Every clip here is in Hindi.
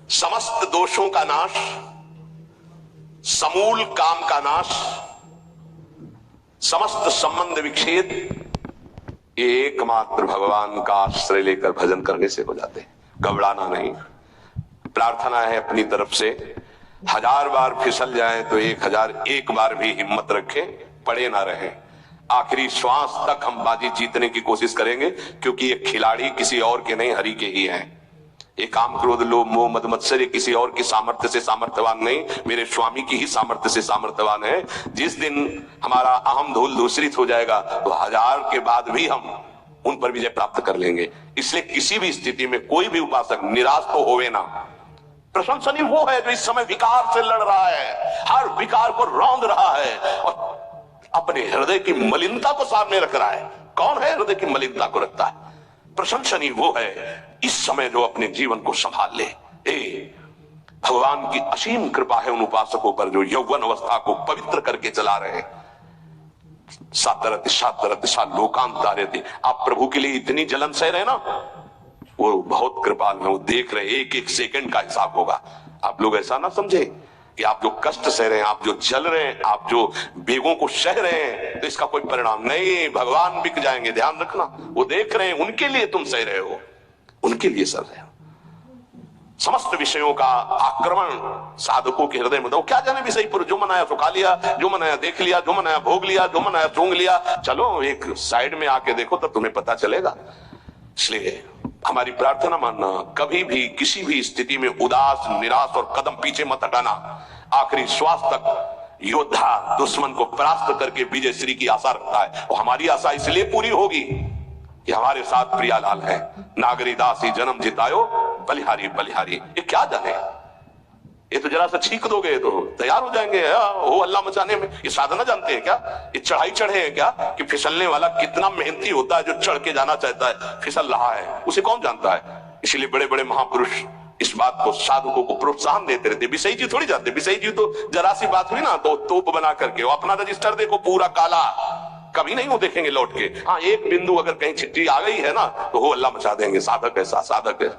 समस्त दोषों का नाश, समूल काम का नाश, समस्त संबंध विच्छेद, ये एकमात्र भगवान का आश्रय लेकर भजन करने से हो जाते हैं। घबराना नहीं। प्रार्थना है अपनी तरफ से, 1000 बार फिसल जाए तो 1001 बार भी हिम्मत रखें, पड़े ना रहें। आखिरी श्वास तक हम बाजी जीतने की कोशिश करेंगे, क्योंकि ये खिलाड़ी किसी और के नहीं, हरि के ही हैं। ये काम, क्रोध, लोभ, मोह, मद, मत्सर्य किसी और की सामर्थ्य से सामर्थ्यवान नहीं, मेरे स्वामी की ही सामर्थ्य से सामर्थ्यवान है। जिस दिन हमारा अहम धूल दूषित हो जाएगा तो 1000 के बाद भी हम उन पर विजय प्राप्त कर लेंगे। इसलिए किसी भी स्थिति में कोई भी उपासक निराश तो होवे ना। प्रशंसनीय वो है जो इस समय विकार से लड़ रहा है, हर विकार को रौंद रहा है और अपने हृदय की मलिनता को सामने रख रहा है। कौन है हृदय की मलिनता को रखता है? प्रशंसनीय वो है इस समय जो अपने जीवन को संभाल ले। भगवान की असीम कृपा है उन उपासकों पर जो यौवन अवस्था को पवित्र करके चला रहे हैं। सातरति लोकांतारयति। आप प्रभु के लिए इतनी जलन सह रहे ना, वो बहुत कृपाल है, वो देख रहे, एक एक सेकंड का हिसाब होगा। आप लोग ऐसा ना समझे कि आप जो कष्ट सह रहे हैं, आप जो जल रहे हैं, आप जो बेगों को सह रहे हैं, तो इसका कोई परिणाम नहीं। भगवान बिक जाएंगे, ध्यान रखना। वो देख रहे हैं, उनके लिए तुम सह रहे हो, उनके लिए सह रहे हो। समस्त विषयों का आक्रमण साधकों के हृदय में, तो क्या जाने विषय पर, जो मनाया तो खा लिया, जो मनाया देख लिया, जो मनाया भोग लिया, जो मनाया सूंघ लिया। चलो एक साइड में आके देखो तो तुम्हें पता चलेगा। इसलिए हमारी प्रार्थना मानना, कभी भी किसी भी स्थिति में उदास, निराश और कदम पीछे मत हटाना। आखिरी श्वास तक योद्धा दुश्मन को परास्त करके विजय श्री की आशा रखता है। और हमारी आशा इसलिए पूरी होगी कि हमारे साथ प्रियालाल है। नागरी दासी जन्म जितायो, बलिहारी बलिहारी। ये क्या जाने, ये तो जरा सा छींक दोगे तो तैयार हो जाएंगे वो अल्लाह मचाने में। ये साधना जानते हैं क्या? ये चढ़ाई चढ़े हैं क्या कि फिसलने वाला कितना मेहनती होता है जो चढ़ के जाना चाहता है, फिसल रहा है, उसे कौन जानता है? इसलिए बड़े बड़े महापुरुष इस बात को साधकों को प्रोत्साहन देते रहते। विषय जी थोड़ी जाते, विषय जी तो जरा सी बात हुई ना तो तोप बना करके वो अपना रजिस्टर देखो पूरा काला, कभी नहीं वो देखेंगे लौट के। हाँ, एक बिंदु अगर कहीं चिट्ठी आ गई है ना तो वो अल्लाह मचा देंगे। साधक ऐसा, साधक है।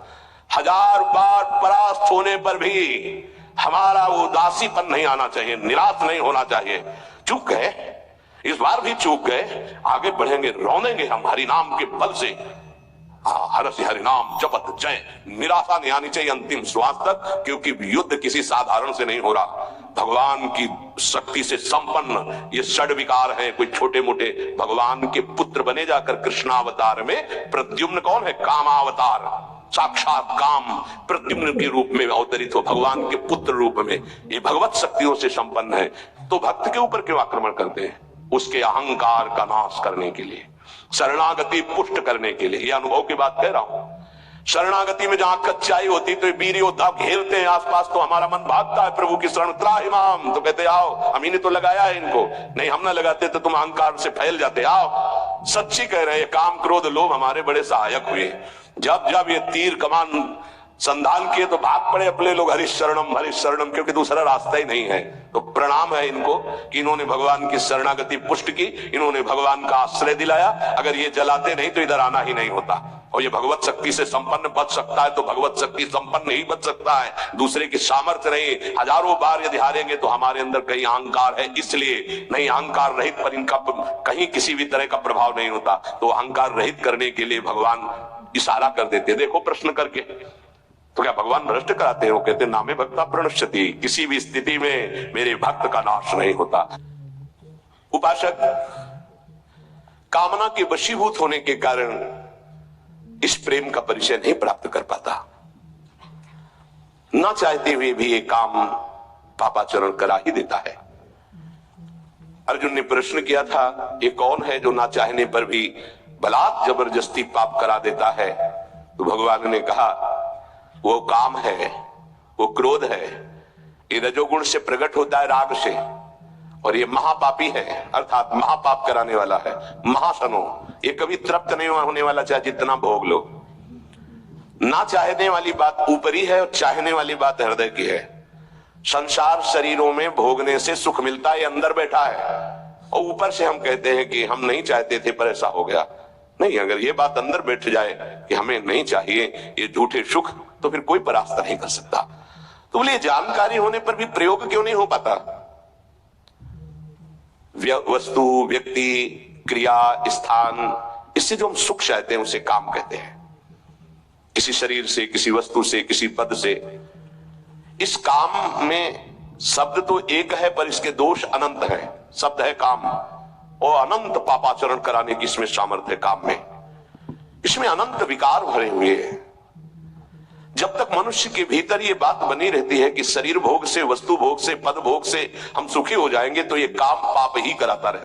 1000 बार परास्त होने पर भी हमारा वो उदासीपन नहीं आना चाहिए, निराश नहीं होना चाहिए। चूक गए, इस बार भी चूक गए, आगे बढ़ेंगे, रौनेंगे हम हरि नाम के बल से। हरसि हरि नाम जपत जय। निराशा नहीं आनी चाहिए अंतिम श्वास तक, क्योंकि युद्ध किसी साधारण से नहीं हो रहा। भगवान की शक्ति से संपन्न ये षड विकार हैं, कोई छोटे मोटे। भगवान के पुत्र बने जाकर कृष्णावतार में प्रद्युम्न कौन है? कामावतार, साक्षात काम प्रद्युम्न के रूप में अवतरित हो, भगवान के पुत्र रूप में। ये भगवत शक्तियों से संपन्न है। तो भक्त के ऊपर क्यों आक्रमण करते हैं? उसके अहंकार का नाश करने के लिए, शरणागति पुष्ट करने के लिए। ये अनुभव की बात कह रहा हूं। शरणागति में जहां कच्चाई होती तो वीर योद्धा घेरते हैं आसपास, तो हमारा मन भागता है प्रभु की शरण। त्राहिमाम तो कहते आओ, हम ही ने तो लगाया है इनको। नहीं, हम ना लगाते तो तुम अहंकार से फैल जाते। आओ, सच्ची कह रहे हैं, काम क्रोध लोभ हमारे बड़े सहायक हुए। जब जब ये तीर कमान संधान किए तो भाग पड़े अपने लोग, हरिशरणम, क्योंकि दूसरा रास्ता ही नहीं है। तो प्रणाम है इनको कि इन्होंने भगवान की शरणागति पुष्ट की, इन्होंने भगवान का आश्रय दिलाया। अगर ये जलाते नहीं तो इधर आना ही नहीं होता। और ये भगवत शक्ति से संपन्न बच सकता है तो भगवत शक्ति संपन्न ही बच सकता है, दूसरे की सामर्थ्य नहीं। हजारों बार यदि हारेंगे तो हमारे अंदर कहीं अहंकार है, इसलिए नहीं। अहंकार रहित पर इनका कहीं किसी भी तरह का प्रभाव नहीं होता। तो अहंकार रहित करने के लिए भगवान इशारा कर देते। देखो प्रश्न करके, तो क्या भगवान भ्रष्ट कराते हो? कहते नामे भक्ता प्रणश्यति, किसी भी स्थिति में मेरे भक्त का नाश नहीं होता। उपासक कामना के वशीभूत होने के कारण इस प्रेम का परिचय नहीं प्राप्त कर पाता। ना चाहते हुए भी ये काम पापाचरण करा ही देता है। अर्जुन ने प्रश्न किया था, ये कौन है जो ना चाहने पर भी बलात् जबरदस्ती पाप करा देता है? तो भगवान ने कहा, वो काम है, वो क्रोध है। ये रजोगुण से प्रकट होता है, राग से, और ये महापापी है, अर्थात महापाप कराने वाला है। महासनो, ये कभी तृप्त नहीं होने वाला, चाहे जितना भोग लो। ना चाहने वाली बात ऊपरी है और चाहने वाली बात हृदय की है। संसार शरीरों में भोगने से सुख मिलता है, अंदर बैठा है, और ऊपर से हम कहते हैं कि हम नहीं चाहते थे पर ऐसा हो गया। नहीं, अगर ये बात अंदर बैठ जाए कि हमें नहीं चाहिए, ये झूठे सुख तो फिर कोई परास्त नहीं कर सकता। तो बोले जानकारी होने पर भी प्रयोग क्यों नहीं हो पाता? वस्तु, व्यक्ति, क्रिया, स्थान, इससे जो हम सुख चाहते हैं उसे काम कहते हैं। किसी शरीर से, किसी वस्तु से, किसी पद से। इस काम में शब्द तो एक है पर इसके दोष अनंत हैं। शब्द है काम और अनंत पापाचरण कराने की इसमें सामर्थ्य है। काम में इसमें अनंत विकार भरे हुए हैं। जब तक मनुष्य के भीतर ये बात बनी रहती है कि शरीर भोग से, वस्तु भोग से, पद भोग से हम सुखी हो जाएंगे, तो ये काम पाप ही कराता रहता है।